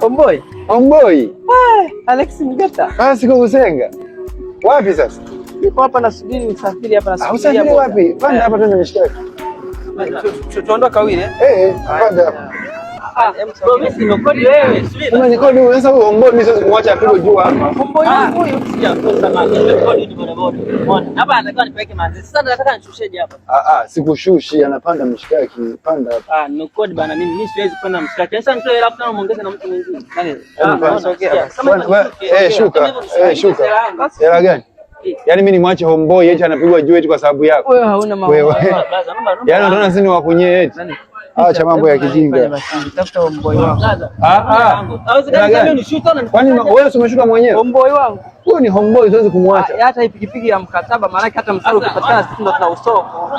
Homeboy. Homeboy. Alex Mgeta. Siku Kusenga. Wapi sasa? Nipo hapa nasubiri usafiri hapa nasubiri. Usafiri wapi? Panda hapa tena mshikaji. Tuondoka wile? Panda hapa. Bro, mimi si mkodi wewe. Kama ni kodi sasa huyo Homeboy mimi siwezi kumwacha apigwe juu hapa. Homeboy huyu sijakosa maji. Mkodi ni bodaboda. Umeona? Hapa anataka nipeleke manzi. Sasa nataka nishusheje hapa? Sikushushi, anapanda mshikaji. Panda hapa. Ni kodi bana, mimi siwezi kwenda mshikaji. Sasa mtoe hela tena muongeze na mtu mwingine. Nani? Shuka. Hela gani? Yaani mimi nimwache Homeboy eti anapigwa juu eti kwa sababu yako. Wewe hauna mambo. Yaani unaona sisi ni wakunye eti. Acha mambo ya kijinga. Tafuta Homeboy wangu. Kwani wewe umeshuka mwenyewe? Homeboy wangu. Huyo ni Homeboy, siwezi kumwacha. Hata hii pikipiki ya mkataba maana hata msao ukipata sisi ndo tuna usoko.